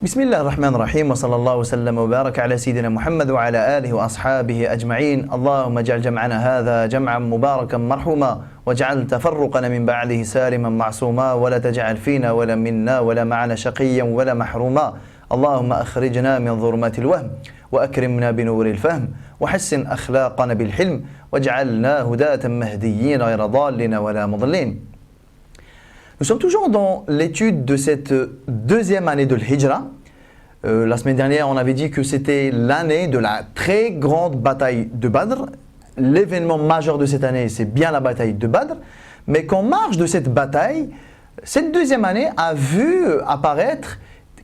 بسم الله الرحمن الرحيم وصلى الله وسلم وبارك على سيدنا محمد وعلى آله وأصحابه أجمعين. اللهم اجعل جمعنا هذا جمعا مباركا مرحوما واجعل تفرقنا من بعده سالما معصوما ولا تجعل فينا ولا منا ولا معنا شقيا ولا محروما. اللهم أخرجنا من ظلمات الوهم وأكرمنا بنور الفهم وحسن أخلاقنا بالحلم واجعلنا هداة مهديين غير ضالين ولا مضلين. Nous sommes toujours dans l'étude de cette deuxième année de l'Hijra. La semaine dernière, on avait dit que c'était l'année de la très grande bataille de Badr. L'événement majeur de cette année, c'est bien la bataille de Badr. Mais qu'en marge de cette bataille, cette deuxième année a vu apparaître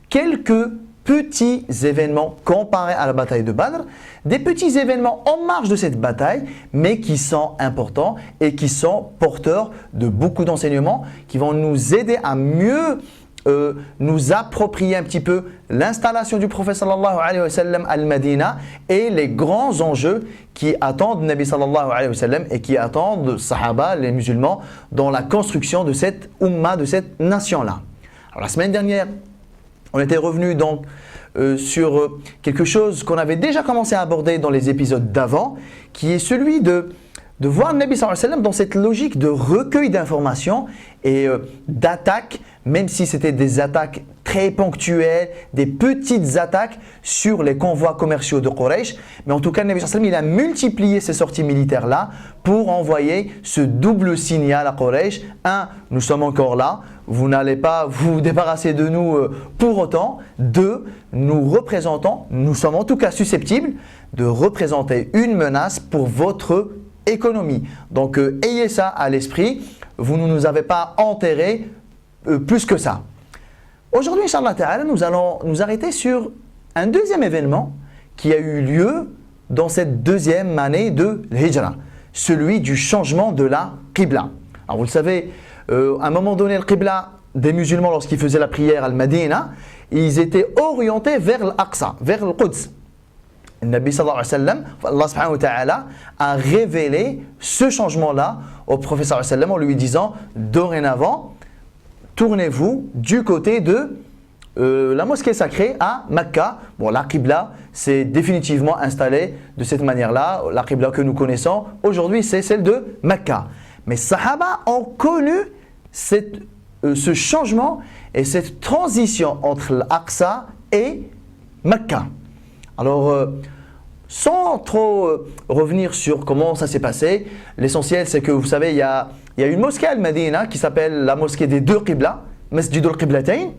quelques petits événements comparés à la bataille de Badr, des petits événements en marge de cette bataille, mais qui sont importants et qui sont porteurs de beaucoup d'enseignements qui vont nous aider à mieux nous approprier un petit peu l'installation du prophète sallallahu alayhi wa sallam al-Madina et les grands enjeux qui attendent Nabi sallallahu alayhi wa sallam et qui attendent Sahaba, les musulmans, dans la construction de cette Ummah, de cette nation-là. Alors la semaine dernière, on était revenu donc sur quelque chose qu'on avait déjà commencé à aborder dans les épisodes d'avant, qui est celui de voir Nabi sallallahu alayhi wa sallam dans cette logique de recueil d'informations et d'attaque, même si c'était des attaques très ponctuelles, des petites attaques sur les convois commerciaux de Quraysh. Mais en tout cas, Nabi sallallahu alayhi wa sallam, il a multiplié ces sorties militaires-là pour envoyer ce double signal à Quraysh. Un, nous sommes encore là, vous n'allez pas vous débarrasser de nous pour autant. Deux, nous représentons, nous sommes en tout cas susceptibles de représenter une menace pour votre économie. Donc ayez ça à l'esprit, vous ne nous avez pas enterrés plus que ça. Aujourd'hui, Inch'Allah Ta'ala, nous allons nous arrêter sur un deuxième événement qui a eu lieu dans cette deuxième année de l'Hijra, celui du changement de la Qibla. Alors vous le savez, à un moment donné, le Qibla des musulmans, lorsqu'ils faisaient la prière à Al-Madina, ils étaient orientés vers l'Aqsa, vers le Quds. Le Nabi sallallahu alayhi wa sallam, Allah subhanahu wa ta'ala a révélé ce changement-là au prophète sallallahu alayhi wa sallam en lui disant dorénavant, tournez-vous du côté de la mosquée sacrée à Mecca. Bon, la Qibla s'est définitivement installée de cette manière-là. La Qibla que nous connaissons aujourd'hui, c'est celle de Mecca. Mais Sahaba ont connu ce changement et cette transition entre l'Aqsa et Mecca. Alors, sans trop revenir sur comment ça s'est passé, l'essentiel c'est que vous savez, il y a une mosquée à Al-Madina qui s'appelle la mosquée des deux Qibla, Masjid al-Qiblatayn,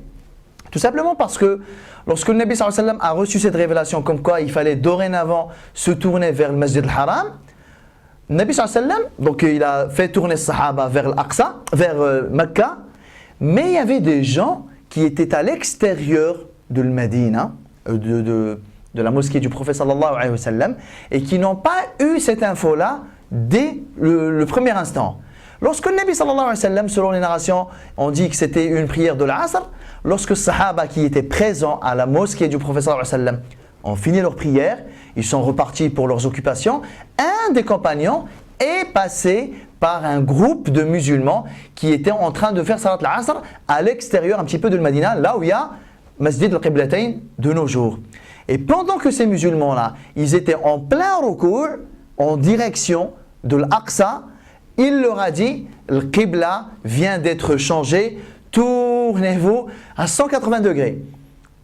tout simplement parce que lorsque le Nabi sallallahu alayhi wa sallam a reçu cette révélation comme quoi il fallait dorénavant se tourner vers le Masjid al-Haram, le Nabi sallallahu alayhi wa sallam, donc il a fait tourner les Sahaba vers l'Aqsa, vers Mecca, mais il y avait des gens qui étaient à l'extérieur de Al-Madina, de la mosquée du prophète sallallahu alayhi wa sallam, et qui n'ont pas eu cette info-là dès le premier instant. Lorsque le Nabi sallallahu alayhi wa sallam, selon les narrations, on dit que c'était une prière de l'Asr, lorsque les Sahaba qui étaient présents à la mosquée du prophète sallallahu alayhi wa sallam ont fini leur prière, ils sont repartis pour leurs occupations, un des compagnons est passé par un groupe de musulmans qui étaient en train de faire Salat al-Asr à l'extérieur un petit peu de Madina, là où il y a Masjid al-Qiblatayn de nos jours. Et pendant que ces musulmans-là, ils étaient en plein recours, en direction de l'Aqsa, il leur a dit, le Qibla vient d'être changé, tournez-vous à 180 degrés.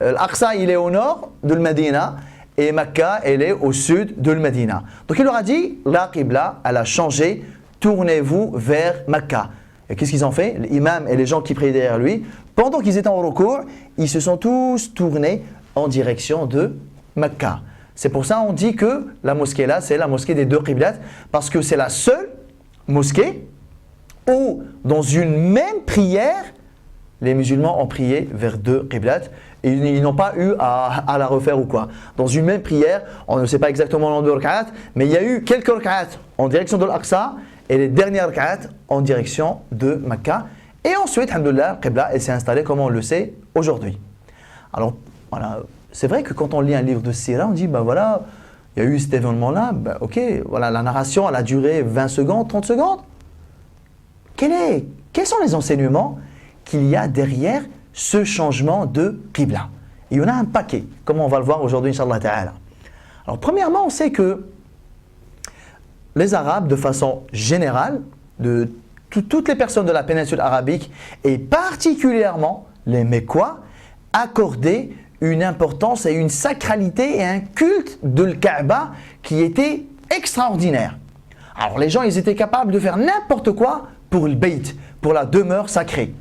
L'Aqsa, il est au nord de Medina et Mecca, elle est au sud de Medina. Donc il leur a dit, la Qibla, elle a changé, tournez-vous vers Mecca. Et qu'est-ce qu'ils ont fait? L'imam et les gens qui priaient derrière lui, pendant qu'ils étaient en recours, ils se sont tous tournés en direction de Mecca. C'est pour ça qu'on dit que la mosquée là, c'est la mosquée des deux Qiblats, parce que c'est la seule mosquée où, dans une même prière, les musulmans ont prié vers deux Qiblats et ils n'ont pas eu à la refaire ou quoi. Dans une même prière, on ne sait pas exactement le nombre de rak'at, mais il y a eu quelques rak'at en direction de l'Aqsa et les dernières rak'at en direction de Mecca. Et ensuite, alhamdoulilah, Qibla, elle s'est installée comme on le sait aujourd'hui. Alors, voilà, c'est vrai que quand on lit un livre de Sira, on dit, ben voilà, il y a eu cet événement-là, ben ok, voilà, la narration, elle a duré 20 secondes, 30 secondes. Quels sont les enseignements qu'il y a derrière ce changement de Qibla? Il y en a un paquet, comme on va le voir aujourd'hui, Inch'Allah Ta'ala. Alors, premièrement, on sait que les Arabes, de façon générale, de toutes les personnes de la péninsule arabique, et particulièrement les Mécois, accordaient une importance et une sacralité et un culte de l'Kaaba qui était extraordinaire. Alors les gens, ils étaient capables de faire n'importe quoi pour le Bayt, pour la demeure sacrée.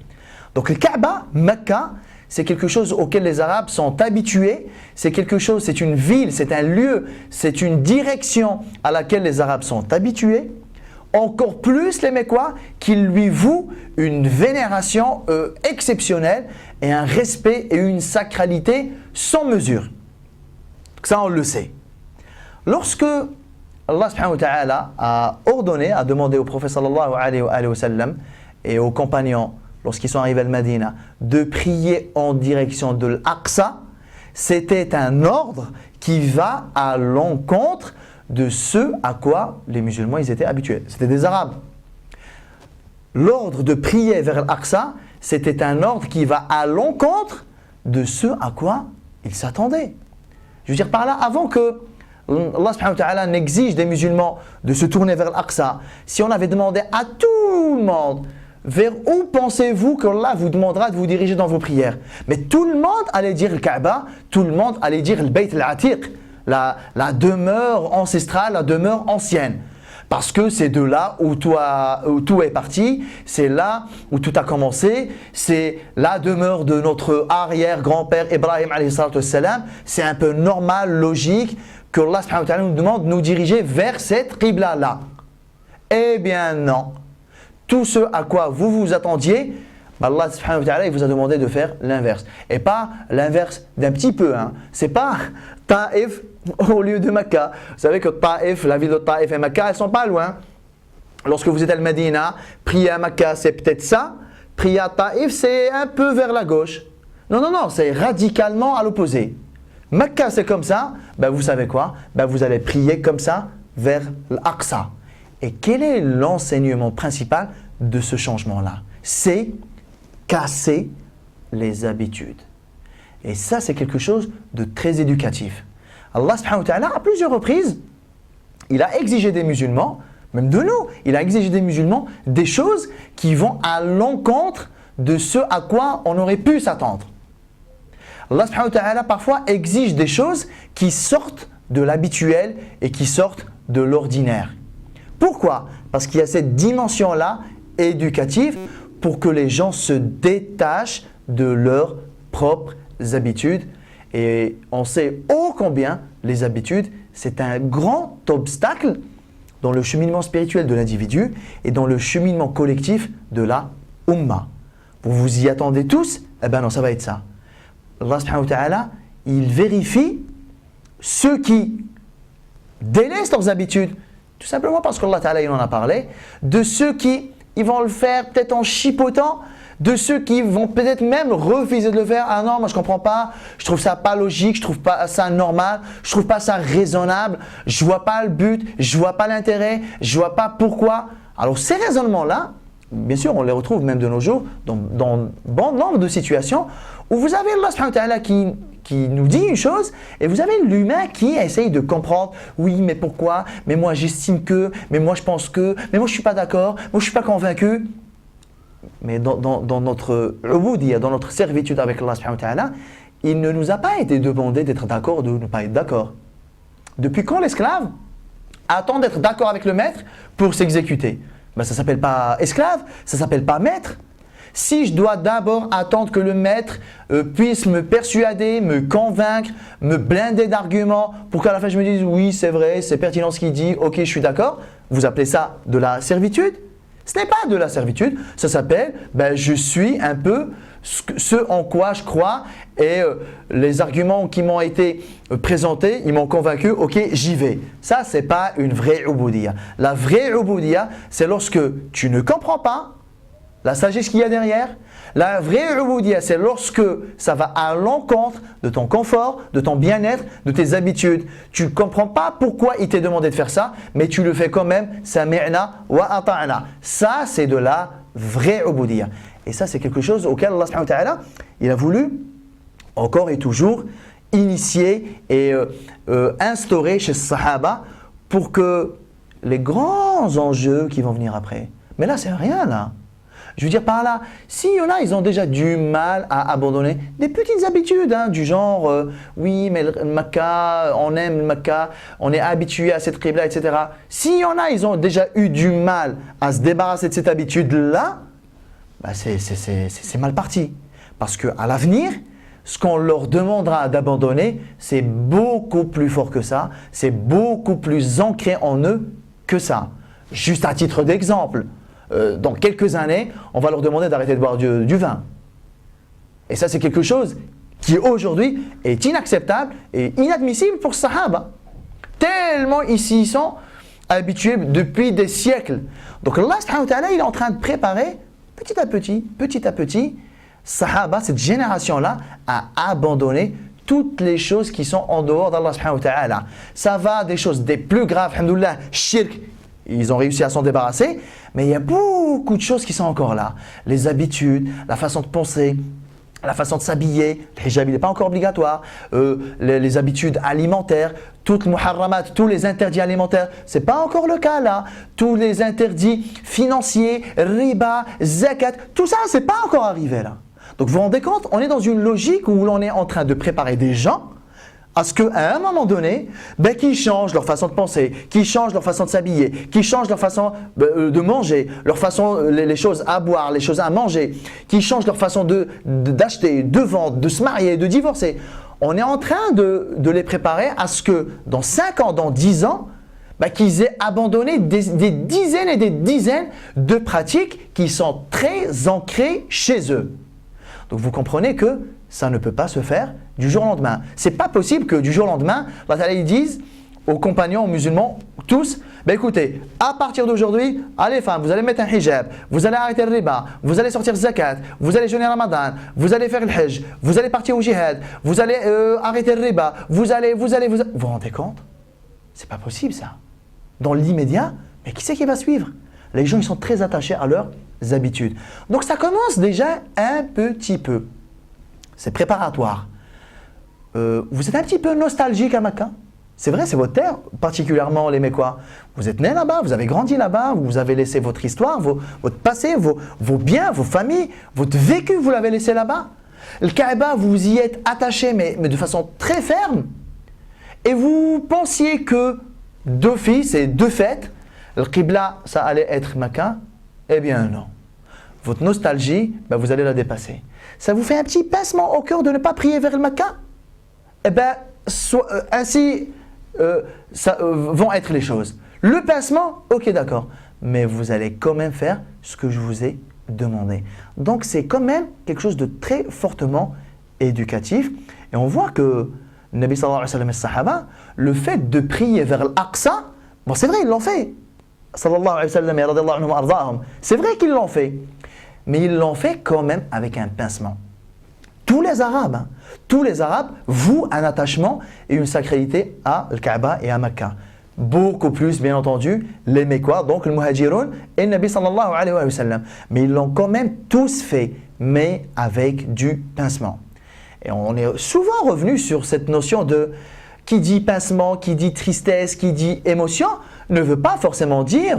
Donc le Kaaba, Mecca, c'est quelque chose auquel les Arabes sont habitués, c'est quelque chose, c'est une ville, c'est un lieu, c'est une direction à laquelle les Arabes sont habitués. Encore plus les Mécois qui lui vouent une vénération exceptionnelle et un respect et une sacralité sans mesure. Ça, on le sait. Lorsque Allah subhanahu wa ta'ala a ordonné, a demandé au prophète sallallahu alayhi wa sallam et aux compagnons, lorsqu'ils sont arrivés à Medina, de prier en direction de l'Aqsa, c'était un ordre qui va à l'encontre de ce à quoi les musulmans ils étaient habitués. C'était des Arabes. L'ordre de prier vers l'Aqsa, c'était un ordre qui va à l'encontre de ce à quoi ils s'attendaient. Je veux dire par là, avant que Allah subhanahu wa ta'ala n'exige des musulmans de se tourner vers l'Aqsa, si on avait demandé à tout le monde vers où pensez-vous qu'Allah vous demandera de vous diriger dans vos prières, mais tout le monde allait dire le Kaaba, tout le monde allait dire le Bayt al-Atiq, la demeure ancestrale, la demeure ancienne. Parce que c'est de là où tout est parti, c'est là où tout a commencé, c'est la demeure de notre arrière-grand-père Ibrahim alayhi salatu wassalam. C'est un peu normal, logique que Allah subhanahu wa ta'ala nous demande de nous diriger vers cette qibla-là. Eh bien non. Tout ce à quoi vous vous attendiez, Allah subhanahu wa ta'ala il vous a demandé de faire l'inverse. Et pas l'inverse d'un petit peu. C'est pas Taïf au lieu de Mecca. Vous savez que Taïf, la ville de Taïf et Mecca, elles ne sont pas loin. Lorsque vous êtes à Medina, prier à Mecca, c'est peut-être ça. Prier à Taïf, c'est un peu vers la gauche. Non, c'est radicalement à l'opposé. Mecca, c'est comme ça. Ben, vous savez quoi? Ben, vous allez prier comme ça vers l'Aqsa. Et quel est l'enseignement principal de ce changement-là? C'est casser les habitudes. Et ça, c'est quelque chose de très éducatif. Allah subhanahu wa ta'ala, à plusieurs reprises, il a exigé des musulmans, même de nous, il a exigé des musulmans des choses qui vont à l'encontre de ce à quoi on aurait pu s'attendre. Allah subhanahu wa ta'ala parfois exige des choses qui sortent de l'habituel et qui sortent de l'ordinaire. Pourquoi? Parce qu'il y a cette dimension-là éducative pour que les gens se détachent de leurs propres habitudes. Et on sait ô combien les habitudes, c'est un grand obstacle dans le cheminement spirituel de l'individu et dans le cheminement collectif de la Ummah. Vous vous y attendez tous? Eh bien non, ça va être ça. Allah subhanahu wa ta'ala, il vérifie ceux qui délaissent leurs habitudes, tout simplement parce qu'Allah ta'ala, il en a parlé, de ceux qui ils vont le faire peut-être en chipotant, de ceux qui vont peut-être même refuser de le faire. Ah non, moi je comprends pas, je trouve ça pas logique, je trouve pas ça normal, je trouve pas ça raisonnable, je vois pas le but, je vois pas l'intérêt, je vois pas pourquoi. Alors ces raisonnements-là, bien sûr, on les retrouve même de nos jours dans bon nombre de situations où vous avez Allah subhanahu wa ta'ala qui nous dit une chose et vous avez l'humain qui essaye de comprendre. Oui, mais pourquoi? Mais moi j'estime que, mais moi je pense que, mais moi je suis pas d'accord, moi je suis pas convaincu. Mais dans notre ubudiyya, dans notre servitude avec Allah subhanahu wa ta'ala, il ne nous a pas été demandé d'être d'accord ou de ne pas être d'accord. Depuis quand l'esclave attend d'être d'accord avec le maître pour s'exécuter? Ben, ça ne s'appelle pas esclave, ça ne s'appelle pas maître. Si je dois d'abord attendre que le maître puisse me persuader, me convaincre, me blinder d'arguments pour qu'à la fin je me dise oui c'est vrai, c'est pertinent ce qu'il dit, ok je suis d'accord, vous appelez ça de la servitude? Ce n'est pas de la servitude, ça s'appelle je suis un peu ce en quoi je crois et les arguments qui m'ont été présentés, ils m'ont convaincu, ok j'y vais. Ça c'est pas une vraie ubudiyya. La vraie ubudiyya c'est lorsque tu ne comprends pas la sagesse qu'il y a derrière. La vraie ubudiyya c'est lorsque ça va à l'encontre de ton confort, de ton bien-être, de tes habitudes. Tu ne comprends pas pourquoi il t'est demandé de faire ça, mais tu le fais quand même. Sami'na wa ata'na. Ça c'est de la vraie ubudiyya. Et ça c'est quelque chose auquel Allah subhanahu wa ta'ala il a voulu encore et toujours initié et instauré chez les Sahaba pour que les grands enjeux qui vont venir après. Mais là, c'est rien là. Je veux dire par là, s'il y en a, ils ont déjà du mal à abandonner des petites habitudes, du genre oui, mais le Mecca, on aime le Mecca, on est habitué à cette qibla, etc. S'il y en a, ils ont déjà eu du mal à se débarrasser de cette habitude-là, bah c'est mal parti. Parce qu'à l'avenir, ce qu'on leur demandera d'abandonner, c'est beaucoup plus fort que ça, c'est beaucoup plus ancré en eux que ça. Juste à titre d'exemple, dans quelques années, on va leur demander d'arrêter de boire du vin. Et ça, c'est quelque chose qui aujourd'hui est inacceptable et inadmissible pour les Sahaba. Tellement ils s'y sont habitués depuis des siècles. Donc Allah subhanahu wa ta'ala, il est en train de préparer petit à petit, Sahaba, cette génération-là, à abandonner toutes les choses qui sont en dehors d'Allah subhanahu wa ta'ala. Ça va des choses des plus graves, alhamdoulilah, shirk, ils ont réussi à s'en débarrasser, mais il y a beaucoup de choses qui sont encore là. Les habitudes, la façon de penser, la façon de s'habiller, le hijab il n'est pas encore obligatoire, les habitudes alimentaires, toutes muharramat, tous les interdits alimentaires, ce n'est pas encore le cas là. Tous les interdits financiers, riba, zakat, tout ça, ce n'est pas encore arrivé là. Donc vous vous rendez compte, on est dans une logique où l'on est en train de préparer des gens à ce qu'à un moment donné, qu'ils changent leur façon de penser, qu'ils changent leur façon de s'habiller, qu'ils changent leur façon de manger, leur façon, les choses à boire, les choses à manger, qu'ils changent leur façon d'acheter, de vendre, de se marier, de divorcer. On est en train de les préparer à ce que dans 5 ans, dans 10 ans, qu'ils aient abandonné des dizaines et des dizaines de pratiques qui sont très ancrées chez eux. Donc vous comprenez que ça ne peut pas se faire du jour au lendemain. Ce n'est pas possible que du jour au lendemain, Allah Ta'ala dise aux compagnons, aux musulmans, tous, écoutez, à partir d'aujourd'hui, allez femmes, vous allez mettre un hijab, vous allez arrêter le riba, vous allez sortir zakat, vous allez jeûner Ramadan, vous allez faire le hajj, vous allez partir au jihad, vous allez arrêter le riba, vous allez. Vous vous rendez compte? C'est pas possible ça. Dans l'immédiat, mais qui c'est qui va suivre? Les gens, ils sont très attachés à leurs habitudes. Donc ça commence déjà un petit peu. C'est préparatoire. Vous êtes un petit peu nostalgique à Mecca. C'est vrai, c'est votre terre, particulièrement les Mécois. Vous êtes nés là-bas, vous avez grandi là-bas, vous avez laissé votre histoire, votre passé, vos biens, vos familles, votre vécu, vous l'avez laissé là-bas. Le Kaaba, vous y êtes attaché, mais de façon très ferme. Et vous pensiez que d'office et de fait, le Qibla, ça allait être Mecca. Eh bien non. Votre nostalgie, vous allez la dépasser. Ça vous fait un petit pincement au cœur de ne pas prier vers le Mecca? Eh bien, ainsi vont être les choses. Le pincement, ok d'accord, mais vous allez quand même faire ce que je vous ai demandé. Donc c'est quand même quelque chose de très fortement éducatif. Et on voit que Nabi sallallahu alayhi wa sallam et Sahaba, le fait de prier vers l'Aqsa, bon c'est vrai, ils l'ont fait. Sallallahu alayhi wa sallam et radiyallahu anhum ardahum. C'est vrai qu'ils l'ont fait. Mais ils l'ont fait quand même avec un pincement. Tous les Arabes vouent un attachement et une sacralité à Al-Kaaba et à Mecca. Beaucoup plus, bien entendu, les Mécois, donc le Muhajiroun et le Nabi sallallahu alayhi wa sallam. Mais ils l'ont quand même tous fait, mais avec du pincement. Et on est souvent revenu sur cette notion de qui dit pincement, qui dit tristesse, qui dit émotion, ne veut pas forcément dire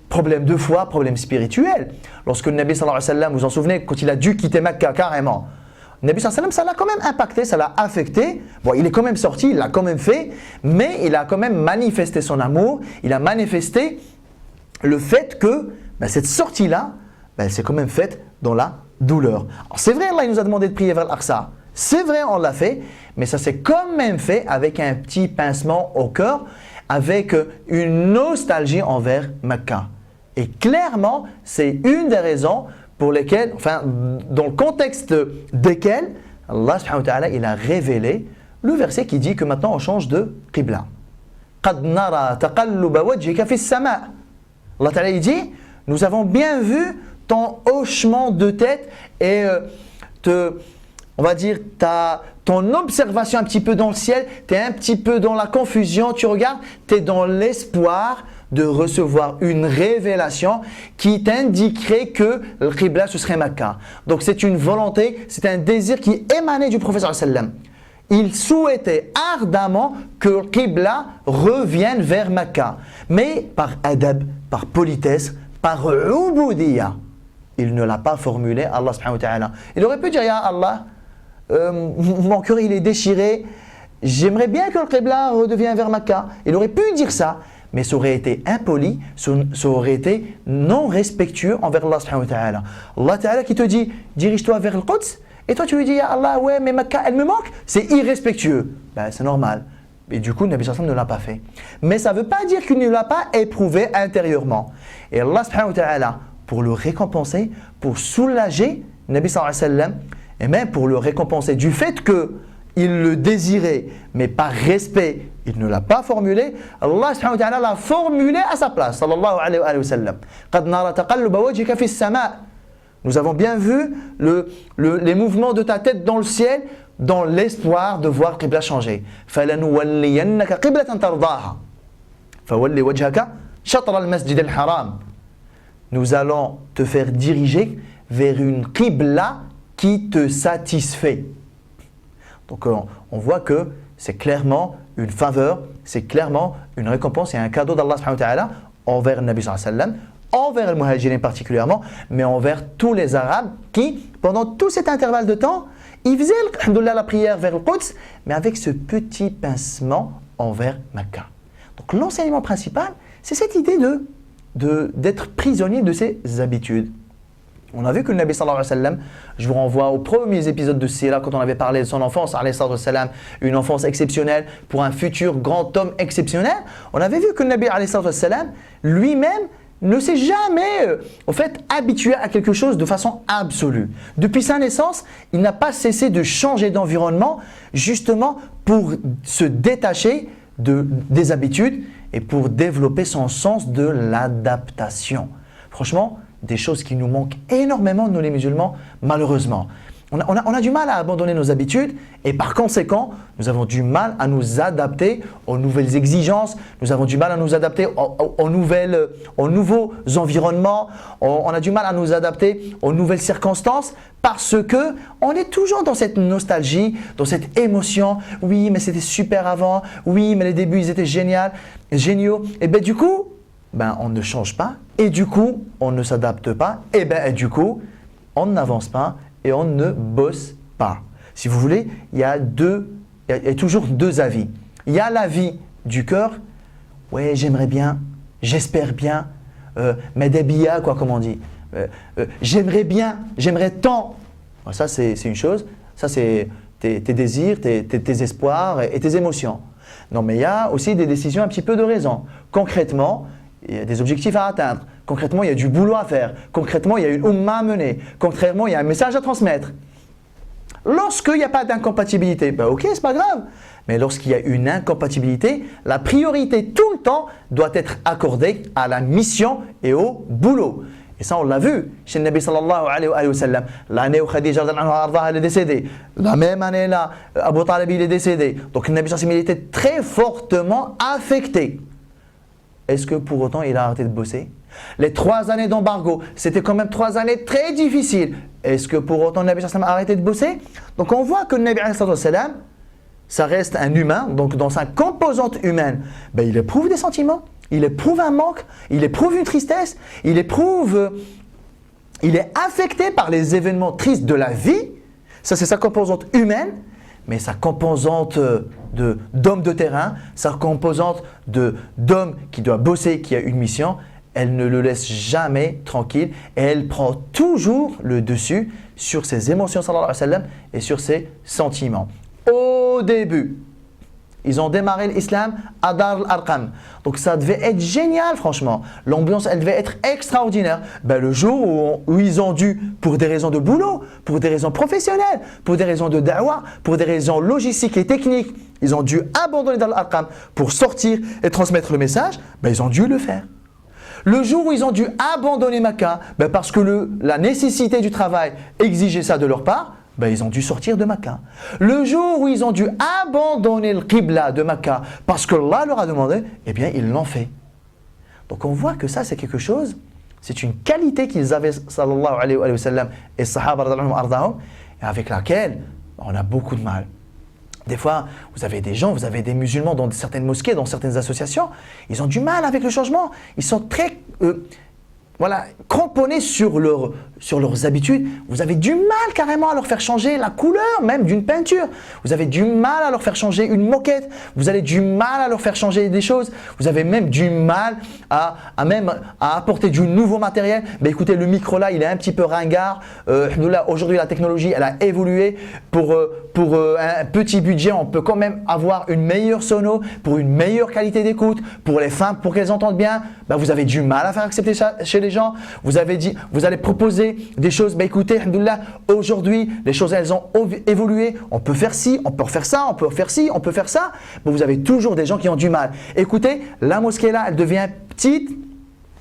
problème de foi, problème spirituel. Lorsque le Nabi sallallahu alayhi wa sallam, vous vous en souvenez, quand il a dû quitter Mecca carrément, le Nabi sallallahu alayhi wa sallam, ça l'a quand même impacté, ça l'a affecté. Bon, il est quand même sorti, il l'a quand même fait, mais il a quand même manifesté son amour, il a manifesté le fait que cette sortie-là, elle s'est quand même faite dans la douleur. Alors c'est vrai, Allah il nous a demandé de prier vers l'Aqsa. C'est vrai, on l'a fait, mais ça s'est quand même fait avec un petit pincement au cœur, avec une nostalgie envers Mecca. Et clairement, c'est une des raisons pour lesquelles, enfin, dans le contexte desquelles, Allah subhanahu wa ta'ala, il a révélé le verset qui dit que maintenant on change de qibla. قَدْ نَرَى تَقَلُّبَ وَجْهِكَ فِي السَّمَاءِ. Allah ta'ala, il dit, nous avons bien vu ton hochement de tête et on va dire, ton observation un petit peu dans le ciel, tu es un petit peu dans la confusion, tu regardes, tu es dans l'espoir de recevoir une révélation qui t'indiquerait que le Qibla ce serait Mecca. Donc c'est une volonté, c'est un désir qui émanait du prophète sallam. Il souhaitait ardemment que le Qibla revienne vers Mecca. Mais par adab, par politesse, par ubudiyya, il ne l'a pas formulé, Allah subhanahu wa ta'ala. Il aurait pu dire, Ya Allah, mon cœur il est déchiré, j'aimerais bien que le Qibla redevienne vers Mecca. Il aurait pu dire ça, mais ça aurait été impoli, ça aurait été non respectueux envers Allah subhanahu wa ta'ala. Allah ta'ala qui te dit, dirige-toi vers le Quds, et toi tu lui dis, Ya Allah, ouais, mais Mecca, elle me manque, c'est irrespectueux. Ben, c'est normal. Et du coup, le Nabi sallallahu alayhi wa sallam ne l'a pas fait. Mais ça ne veut pas dire qu'il ne l'a pas éprouvé intérieurement. Et Allah subhanahu wa ta'ala, pour le récompenser, pour soulager le Nabi sallallahu alayhi wa sallam, et même pour le récompenser du fait qu'il le désirait, mais par respect, il ne l'a pas formulé, Allah subhanahu wa ta'ala l'a formulé à sa place, sallallahu alayhi wa sallam. قَدْ نَرَى تَقَلُّبَ وَجْهِكَ فِي السَّمَاءِ. Nous avons bien vu les mouvements de ta tête dans le ciel, dans l'espoir de voir Qibla changer. فَلَنُوَلِّيَنَّكَ قِبْلَةً تَرْضَاهَا فَوَلِّ وَجْهَكَ شَطْرَ الْمَسْجِدِ الْحَرَامِ. Nous allons te faire diriger vers une Qibla qui te satisfait. Donc on voit que c'est clairement une faveur, c'est clairement une récompense et un cadeau d'Allah subhanahu wa ta'ala envers le Nabi sallallahu alayhi wa sallam, envers le Muhajirin particulièrement, mais envers tous les Arabes qui, pendant tout cet intervalle de temps, ils faisaient alhamdoulilah, la prière vers le Quds, mais avec ce petit pincement envers Mecca. Donc l'enseignement principal, c'est cette idée d'être prisonnier de ses habitudes. On a vu que le Nabi sallallahu alayhi wa sallam, je vous renvoie aux premiers épisodes de Sira quand on avait parlé de son enfance, alayhi sallam, une enfance exceptionnelle pour un futur grand homme exceptionnel. On avait vu que le Nabi alayhi sallam, lui-même, ne s'est jamais habitué à quelque chose de façon absolue. Depuis sa naissance, il n'a pas cessé de changer d'environnement justement pour se détacher des habitudes et pour développer son sens de l'adaptation. Franchement, des choses qui nous manquent énormément, nous les musulmans, malheureusement. On a du mal à abandonner nos habitudes et par conséquent, nous avons du mal à nous adapter aux nouvelles exigences, nous avons du mal à nous adapter aux nouveaux environnements, on a du mal à nous adapter aux nouvelles circonstances parce que on est toujours dans cette nostalgie, dans cette émotion. Oui, mais c'était super avant. Oui, mais les débuts, ils étaient géniaux. Et bien du coup, on ne change pas et du coup, on ne s'adapte pas et du coup, on n'avance pas et on ne bosse pas. Si vous voulez, il y a toujours deux avis. Il y a l'avis du cœur, ouais, j'aimerais bien, j'espère bien, Medebia, quoi, comme on dit. J'aimerais bien, j'aimerais tant. Ça, c'est une chose. Ça, c'est tes désirs, tes espoirs et tes émotions. Non, mais il y a aussi des décisions un petit peu de raison. Concrètement, il y a des objectifs à atteindre. Concrètement, il y a du boulot à faire. Concrètement, il y a une umma à mener. Concrètement, il y a un message à transmettre. Lorsqu'il n'y a pas d'incompatibilité, ok, c'est pas grave. Mais lorsqu'il y a une incompatibilité, la priorité tout le temps doit être accordée à la mission et au boulot. Et ça, on l'a vu chez le Nabi sallallahu alayhi wa sallam. L'année où Khadija est décédée, la même année-là, Abu Talib est décédé. Donc le Nabi sallallahu alayhi wa sallam était très fortement affecté. Est-ce que pour autant il a arrêté de bosser? Les 3 années d'embargo, c'était quand même 3 années très difficiles. Est-ce que pour autant le Nabi sallallahu alayhi wa sallam a arrêté de bosser? Donc on voit que le Nabi sallallahu alayhi wa sallam, ça reste un humain, donc dans sa composante humaine, il éprouve des sentiments, il éprouve un manque, il éprouve une tristesse, il est affecté par les événements tristes de la vie. Ça, c'est sa composante humaine, mais sa composante d'homme de terrain, sa composante d'homme qui doit bosser, qui a une mission, elle ne le laisse jamais tranquille et elle prend toujours le dessus sur ses émotions sallallahu alayhi wa sallam et sur ses sentiments. Au début, ils ont démarré l'islam à Dar al-Arqam. Donc ça devait être génial franchement. L'ambiance, elle devait être extraordinaire. Le jour où ils ont dû, pour des raisons de boulot, pour des raisons professionnelles, pour des raisons de da'wah, pour des raisons logistiques et techniques, ils ont dû abandonner Dar al-Arqam pour sortir et transmettre le message, ils ont dû le faire. Le jour où ils ont dû abandonner Mecca, parce que la nécessité du travail exigeait ça de leur part, ils ont dû sortir de Mecca. Le jour où ils ont dû abandonner le Qibla de Mecca parce que Allah leur a demandé, ils l'ont fait. Donc on voit que ça c'est quelque chose, c'est une qualité qu'ils avaient sallallahu alayhi wa sallam et sahaba radhiyallahu ardahum, et avec laquelle on a beaucoup de mal. Des fois, vous avez des gens, vous avez des musulmans dans certaines mosquées, dans certaines associations, ils ont du mal avec le changement, ils sont très cramponnés sur leurs habitudes. Vous avez du mal carrément à leur faire changer la couleur même d'une peinture. Vous avez du mal à leur faire changer une moquette. Vous avez du mal à leur faire changer des choses. Vous avez même du mal à apporter du nouveau matériel. Ben écoutez, le micro là, il est un petit peu ringard. Aujourd'hui, la technologie, elle a évolué. Pour un petit budget, on peut quand même avoir une meilleure sono, pour une meilleure qualité d'écoute, pour les femmes, pour qu'elles entendent bien. Ben vous avez du mal à faire accepter ça chez les gens. Vous allez proposer des choses, ben écoutez, alhamdoulilah, aujourd'hui, les choses elles ont évolué, on peut faire ci, on peut faire ça, on peut faire ci, on peut faire ça. Bon, vous avez toujours des gens qui ont du mal. Écoutez, la mosquée là, elle devient petite.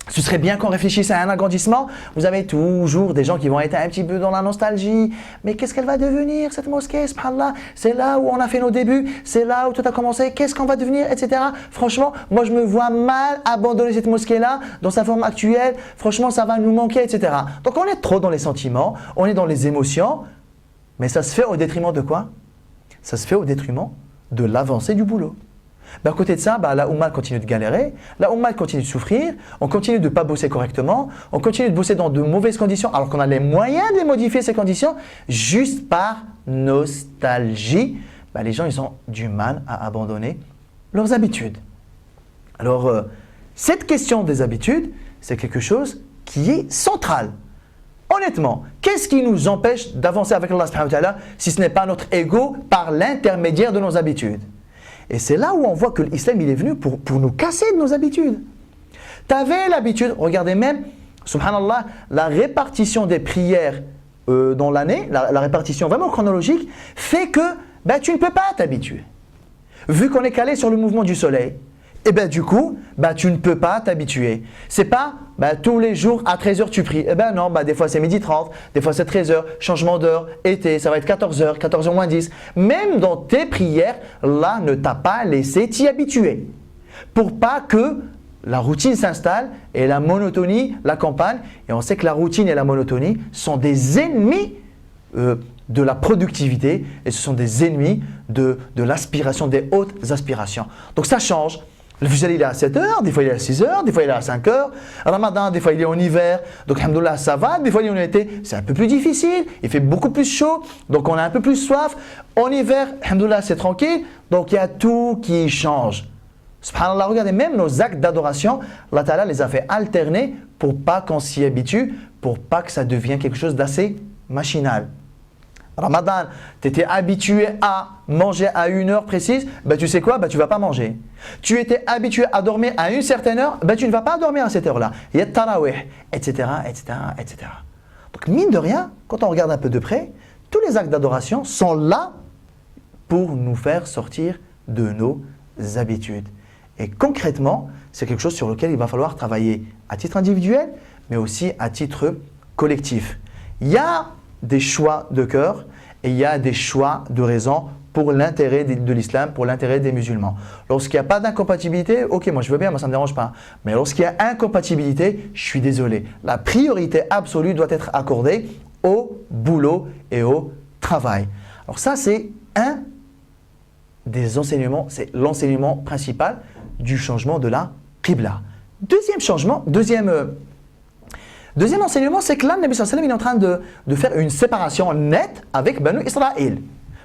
Ce serait bien qu'on réfléchisse à un agrandissement. Vous avez toujours des gens qui vont être un petit peu dans la nostalgie. Mais qu'est-ce qu'elle va devenir cette mosquée, subhanallah? C'est là où on a fait nos débuts, c'est là où tout a commencé. Qu'est-ce qu'on va devenir, etc. Franchement, moi je me vois mal abandonner cette mosquée-là dans sa forme actuelle. Franchement, ça va nous manquer, etc. Donc on est trop dans les sentiments, on est dans les émotions. Mais ça se fait au détriment de quoi? Ça se fait au détriment de l'avancée du boulot. Ben à côté de ça, la Oumma continue de galérer, la Oumma continue de souffrir, on continue de ne pas bosser correctement, on continue de bosser dans de mauvaises conditions alors qu'on a les moyens de modifier ces conditions juste par nostalgie. Ben les gens ils ont du mal à abandonner leurs habitudes. Alors, cette question des habitudes, c'est quelque chose qui est central. Honnêtement, qu'est-ce qui nous empêche d'avancer avec Allah subhanahu wa ta'ala si ce n'est pas notre ego par l'intermédiaire de nos habitudes? Et c'est là où on voit que l'islam il est venu pour nous casser de nos habitudes. Tu avais l'habitude, regardez même, subhanallah, la répartition des prières dans l'année, la répartition vraiment chronologique, fait que tu ne peux pas t'habituer. Vu qu'on est calé sur le mouvement du soleil, et du coup, tu ne peux pas t'habituer. C'est pas tous les jours à 13h tu pries. Non, des fois c'est 12h30, des fois c'est 13h, changement d'heure, été, ça va être 14h, 14h moins 10. Même dans tes prières, là ne t'a pas laissé t'y habituer. Pour pas que la routine s'installe et la monotonie l'accompagne. Et on sait que la routine et la monotonie sont des ennemis de la productivité et ce sont des ennemis de l'aspiration, des hautes aspirations. Donc ça change. Le fusil il est à 7h, des fois il est à 6h, des fois il est à 5h. Ramadan, des fois il est en hiver, donc alhamdoulilah ça va. Des fois il est en été, c'est un peu plus difficile, il fait beaucoup plus chaud, donc on a un peu plus soif. En hiver, alhamdoulilah c'est tranquille, donc il y a tout qui change. Subhanallah, regardez, même nos actes d'adoration, Allah Ta'ala les a fait alterner pour pas qu'on s'y habitue, pour pas que ça devienne quelque chose d'assez machinal. Ramadan, tu étais habitué à manger à une heure précise, tu sais quoi, tu ne vas pas manger. Tu étais habitué à dormir à une certaine heure, tu ne vas pas dormir à cette heure-là. Il y a tarawih, etc., etc., etc. Donc mine de rien, quand on regarde un peu de près, tous les actes d'adoration sont là pour nous faire sortir de nos habitudes. Et concrètement, c'est quelque chose sur lequel il va falloir travailler à titre individuel, mais aussi à titre collectif. Il y a des choix de cœur et il y a des choix de raison pour l'intérêt de l'islam, pour l'intérêt des musulmans. Lorsqu'il n'y a pas d'incompatibilité, ok, moi je veux bien, moi ça ne me dérange pas. Mais lorsqu'il y a incompatibilité, je suis désolé. La priorité absolue doit être accordée au boulot et au travail. Alors ça, c'est un des enseignements, c'est l'enseignement principal du changement de la qibla. Deuxième changement, deuxième enseignement, c'est que là, le Nabi sallallahu alayhi wa sallam, il est en train de faire une séparation nette avec Banu Israël.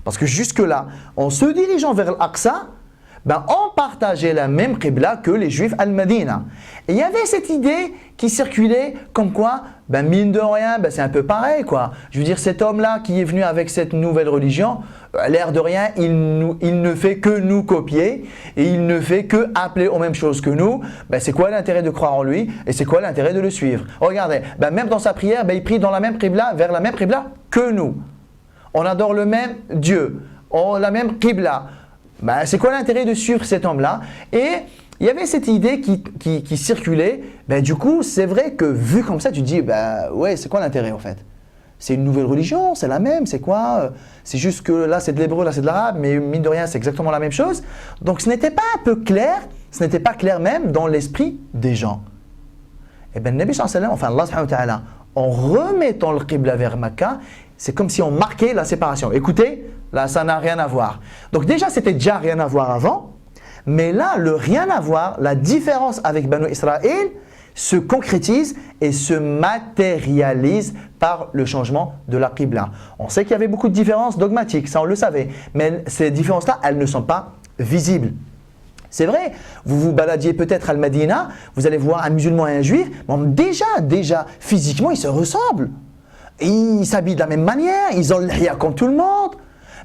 Parce que jusque-là, en se dirigeant vers l'Aqsa, on partageait la même qibla que les Juifs al-Madina. Et il y avait cette idée qui circulait comme quoi, mine de rien, c'est un peu pareil, quoi. Je veux dire, cet homme-là qui est venu avec cette nouvelle religion, l'air de rien, il ne fait que nous copier et il ne fait que appeler aux mêmes choses que nous. C'est quoi l'intérêt de croire en lui et c'est quoi l'intérêt de le suivre? Regardez, même dans sa prière, il prie dans la même qibla, vers la même qibla que nous. On adore le même Dieu, on a la même qibla. C'est quoi l'intérêt de suivre cet homme-là? Et il y avait cette idée qui circulait. Du coup, c'est vrai que vu comme ça, tu te dis, ouais, c'est quoi l'intérêt en fait? C'est une nouvelle religion, c'est la même, c'est quoi? C'est juste que là, c'est de l'hébreu, là, c'est de l'arabe, mais mine de rien, c'est exactement la même chose. Donc, ce n'était pas un peu clair, ce n'était pas clair même dans l'esprit des gens. Et bien, le Nabi sallallahu alayhi wa sallam, enfin Allah subhanahu wa ta'ala, en remettant le qibla vers Mecca, c'est comme si on marquait la séparation. Écoutez, là, ça n'a rien à voir. Donc déjà, c'était déjà rien à voir avant, mais là, le rien à voir, la différence avec Banu Israël se concrétise et se matérialise par le changement de la qibla. On sait qu'il y avait beaucoup de différences dogmatiques, ça on le savait, mais ces différences-là, elles ne sont pas visibles. C'est vrai, vous vous baladiez peut-être à Al-Madina, vous allez voir un musulman et un juif, bon, déjà, physiquement, ils se ressemblent. Ils s'habillent de la même manière, ils ont le lihya comme tout le monde.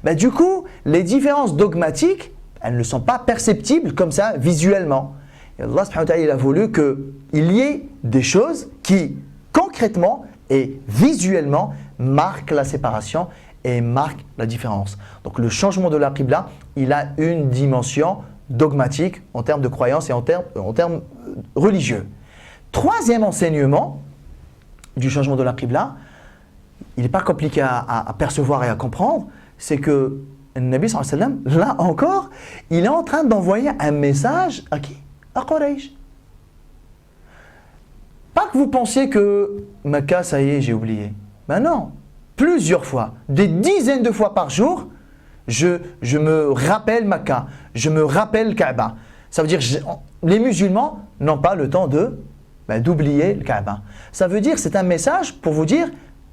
Ben, du coup, les différences dogmatiques, elles ne sont pas perceptibles comme ça visuellement. Et Allah subhanahu wa ta'ala, il a voulu qu'il y ait des choses qui, concrètement et visuellement, marquent la séparation et marquent la différence. Donc le changement de la qibla, il a une dimension dogmatique en termes de croyance et en termes religieux. Troisième enseignement du changement de la qibla, il n'est pas compliqué à percevoir et à comprendre, c'est que le Nabi sallallahu alayhi wa sallam, là encore, il est en train d'envoyer un message à qui? À Quraysh. Pas que vous pensiez que Mecca, ça y est, j'ai oublié. Ben non, plusieurs fois, des dizaines de fois par jour, je me rappelle Mecca, je me rappelle Kaaba. Ça veut dire que les musulmans n'ont pas le temps d'oublier le Kaaba. Ça veut dire, c'est un message pour vous dire,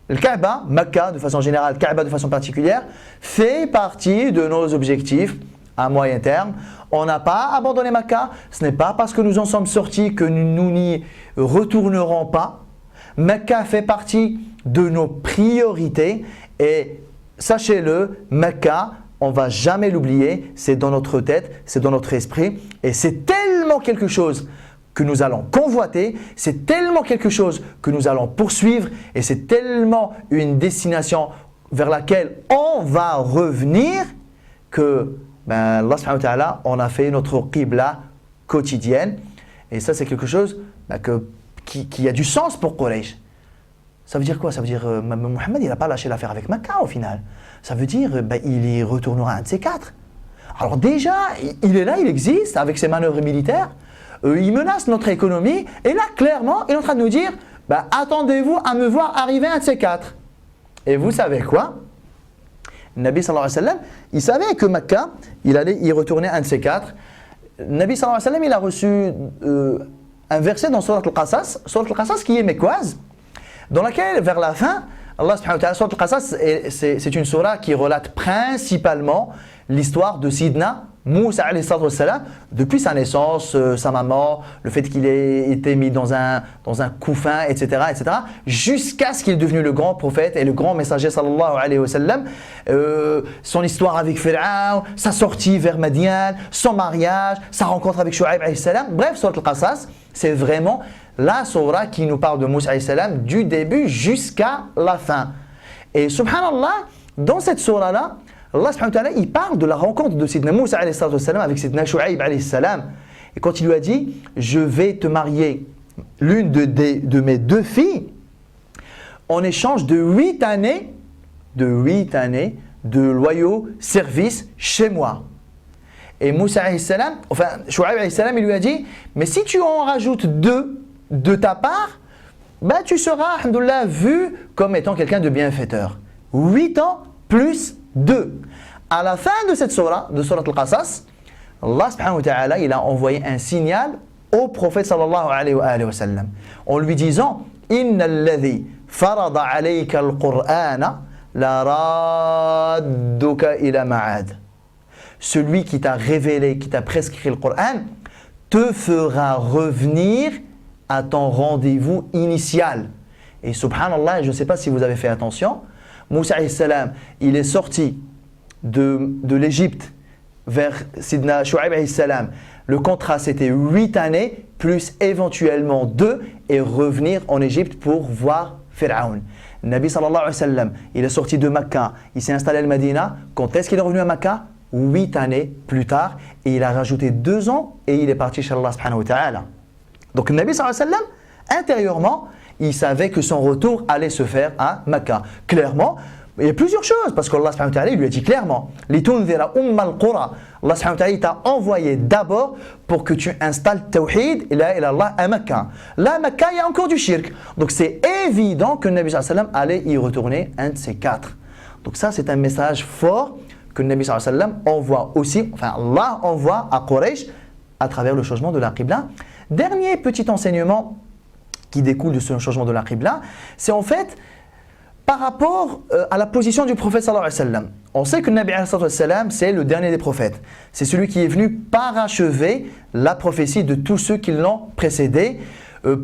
le Kaaba, Mecca de façon générale, Kaaba de façon particulière, fait partie de nos objectifs à moyen terme. On n'a pas abandonné Mecca, ce n'est pas parce que nous en sommes sortis que nous n'y retournerons pas. Mecca fait partie de nos priorités et sachez-le, Mecca, on ne va jamais l'oublier, c'est dans notre tête, c'est dans notre esprit et c'est tellement quelque chose que nous allons convoiter, c'est tellement quelque chose que nous allons poursuivre et c'est tellement une destination vers laquelle on va revenir que Allah subhanahu wa ta'ala, on a fait notre qibla quotidienne et ça c'est quelque chose qui a du sens pour Quraysh. Ça veut dire quoi? Ça veut dire Mohammed il n'a pas lâché l'affaire avec Mecca au final. Ça veut dire il y retournera un de ces quatre. Alors déjà, il est là, il existe avec ses manœuvres militaires. Il menace notre économie et là clairement il est en train de nous dire attendez-vous à me voir arriver un de ces quatre. Et vous savez quoi? Nabi sallallahu alayhi wa sallam, il savait que Mecca, il allait y retourner un de ces quatre. Nabi sallallahu alayhi wa sallam, il a reçu un verset dans Surat Al-Qasas qui est mécoise, dans laquelle vers la fin, Allah subhanahu wa ta'ala, Surat Al-Qasas, c'est une surah qui relate principalement l'histoire de Sidna Moussa alayhi salam, depuis sa naissance, sa maman, le fait qu'il ait été mis dans un couffin, etc., jusqu'à ce qu'il est devenu le grand prophète et le grand messager sallallahu alayhi wa sallam, son histoire avec Pharaon, sa sortie vers Madian, son mariage, sa rencontre avec Shu'aib alayhi salam. Bref, Surat Al-Qasas, c'est vraiment la surah qui nous parle de Moussa alayhi salam du début jusqu'à la fin. Et subhanallah, dans cette surah-là, Allah subhanahu wa ta'ala, il parle de la rencontre de Sidna Moussa alayhi salam avec Sidna Shu'aib alayhi salam. Et quand il lui a dit, je vais te marier l'une de mes deux filles, en échange de 8 années de loyaux services chez moi. Et Moussa alayhi salam, Shu'aib alayhi salam, il lui a dit, mais si tu en rajoutes 2 de ta part, tu seras, alhamdoulilah, vu comme étant quelqu'un de bienfaiteur. 8 ans plus 2. À la fin de cette surah, de Surat Al-Qasas, Allah subhanahu wa ta'ala, il a envoyé un signal au prophète sallallahu alayhi wa sallam en lui disant Inna alladhi farada alayka al-Qur'ana la radduka ila ma'ad. Celui qui t'a révélé, qui t'a prescrit le Coran, te fera revenir à ton rendez-vous initial. Et subhanallah, je ne sais pas si vous avez fait attention, Moussa alayhi salam, il est sorti de l'Égypte vers Sidna Shu'aib alayhi salam. Le contrat c'était 8 années plus éventuellement 2 et revenir en Égypte pour voir Pharaon. Nabi sallallahu alayhi wa sallam, il est sorti de Mecca, il s'est installé à Medina. Quand est-ce qu'il est revenu à Mecca? 8 années plus tard et il a rajouté 2 ans et il est parti chez Allah subhanahu wa ta'ala. Donc Nabi sallallahu alayhi wa sallam, intérieurement, il savait que son retour allait se faire à Mecca. Clairement, Il y a plusieurs choses, parce qu'Allah subhanahu wa ta'ala lui a dit clairement لِتُنذِرَ أُمَّ الْقُرَى. Allah subhanahu wa ta'ala t'a envoyé d'abord pour que tu installes Tawhid et la ilaha illallah à Mecca. Là, à Mecca, il y a encore du shirk. Donc c'est évident que le Nabi sallallahu alayhi wa sallam allait y retourner un de ces quatre. Donc ça, c'est un message fort que le Nabi sallallahu alayhi wa sallam envoie aussi, enfin Allah envoie à Quraysh à travers le changement de la Qibla. Dernier petit enseignement qui découle de ce changement de la Qibla, c'est en fait par rapport à la position du prophète sallallahu alayhi wa sallam. On sait que le Nabi sallallahu alayhi wa sallam, c'est le dernier des prophètes. C'est celui qui est venu parachever la prophétie de tous ceux qui l'ont précédé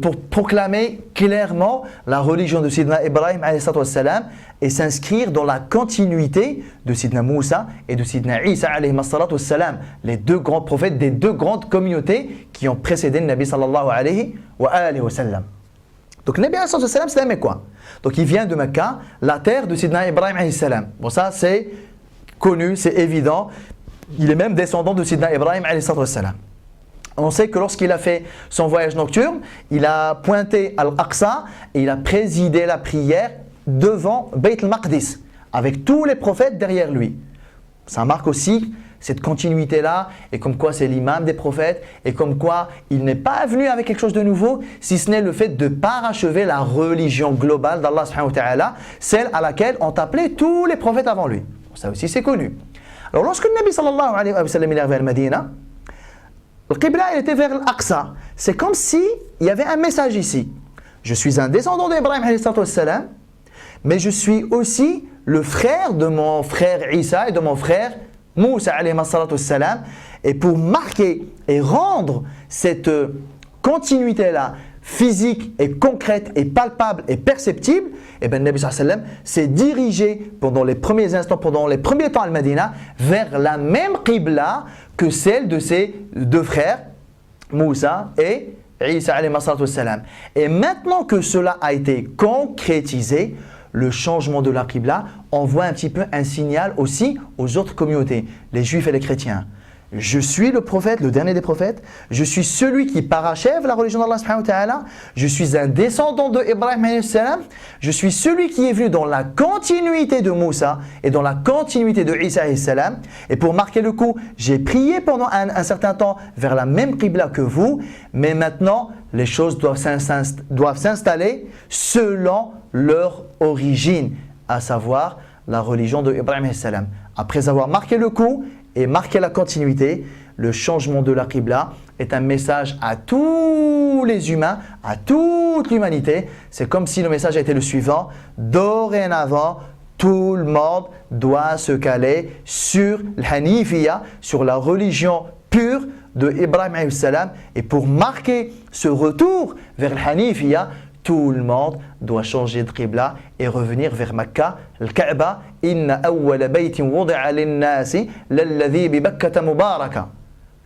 pour proclamer clairement la religion de Sidna Ibrahim alayhi wa sallam et s'inscrire dans la continuité de Sidna Moussa et de Sidna Isa alayhi wa sallam, les deux grands prophètes des deux grandes communautés qui ont précédé le Nabi sallallahu alayhi wa sallam. Donc le Nabi sallallahu alayhi wa sallam, c'est quoi? Donc il vient de Mecca, la terre de Sidna Ibrahim alayhi salam. Bon, ça c'est connu, c'est évident. Il est même descendant de Sidna Ibrahim alayhi salam. On sait que lorsqu'il a fait son voyage nocturne, il a pointé Al-Aqsa et il a présidé la prière devant Bayt al-Maqdis avec tous les prophètes derrière lui. Ça marque aussi cette continuité-là, et comme quoi c'est l'imam des prophètes, et comme quoi il n'est pas venu avec quelque chose de nouveau, si ce n'est le fait de parachever la religion globale d'Allah subhanahu wa ta'ala, celle à laquelle ont appelé tous les prophètes avant lui. Ça aussi c'est connu. Alors lorsque le Nabi sallallahu alayhi wa sallam est arrivé à Medina, le Qibla il était vers l'Aqsa. C'est comme si il y avait un message ici. Je suis un descendant d'Ibrahim alayhi salam, mais je suis aussi le frère de mon frère Isa et de mon frère Moussa alayhi salam, et pour marquer et rendre cette continuité-là physique et concrète et palpable et perceptible, et bien le Nabi sallallahu alayhi wa sallam s'est dirigé pendant les premiers instants, pendant les premiers temps à Medina, vers la même Qibla que celle de ses deux frères, Moussa et Isa alayhi salam. Et maintenant que cela a été concrétisé, le changement de la Qibla envoie un petit peu un signal aussi aux autres communautés, les juifs et les chrétiens. Je suis le prophète, le dernier des prophètes, je suis celui qui parachève la religion d'Allah subhanahu wa ta'ala, je suis un descendant de Ibrahim alayhi salam, je suis celui qui est venu dans la continuité de Moussa et dans la continuité de Isa alayhi salam, et pour marquer le coup, j'ai prié pendant un certain temps vers la même Qibla que vous, mais maintenant les choses doivent s'installer selon leur origine, à savoir la religion de Ibrahim alayhi salam. Après avoir marqué le coup et marqué la continuité, le changement de la Qibla est un message à tous les humains, à toute l'humanité. C'est comme si le message était le suivant: dorénavant, tout le monde doit se caler sur l'Hanifiyya, sur la religion pure de Ibrahim alayhi salam. Et pour marquer ce retour vers l'Hanifiyya, tout le monde doit changer de Qibla et revenir vers Mecca, le Kaaba. Inna awwala baytin wudi'a lin-nasi lalladhi bi Bakkata mubaraka.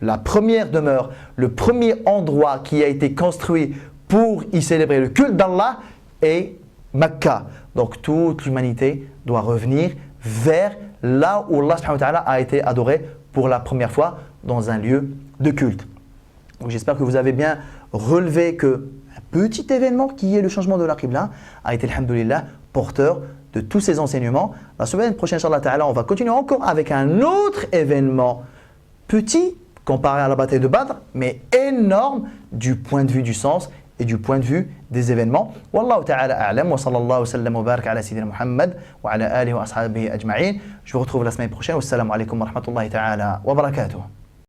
La première demeure, le premier endroit qui a été construit pour y célébrer le culte d'Allah est Mecca. Donc toute l'humanité doit revenir vers là où Allah subhanahu wa ta'ala a été adoré pour la première fois dans un lieu de culte. Donc j'espère que vous avez bien relevé que un petit événement qui est le changement de la Qibla a été, alhamdoulilah, porteur de tous ces enseignements. La semaine prochaine, inchallah ta'ala, on va continuer encore avec un autre événement petit comparé à la bataille de Badr, mais énorme du point de vue du sens et du point de vue des événements. Wallahu ta'ala a'lam wa sallallahu sallam wa barak ala sayyidina Muhammad wa ala alihi wa ashabihi ajma'in. Je vous retrouve la semaine prochaine. Wassalamu alaikum wa rahmatullahi ta'ala wa barakatuh.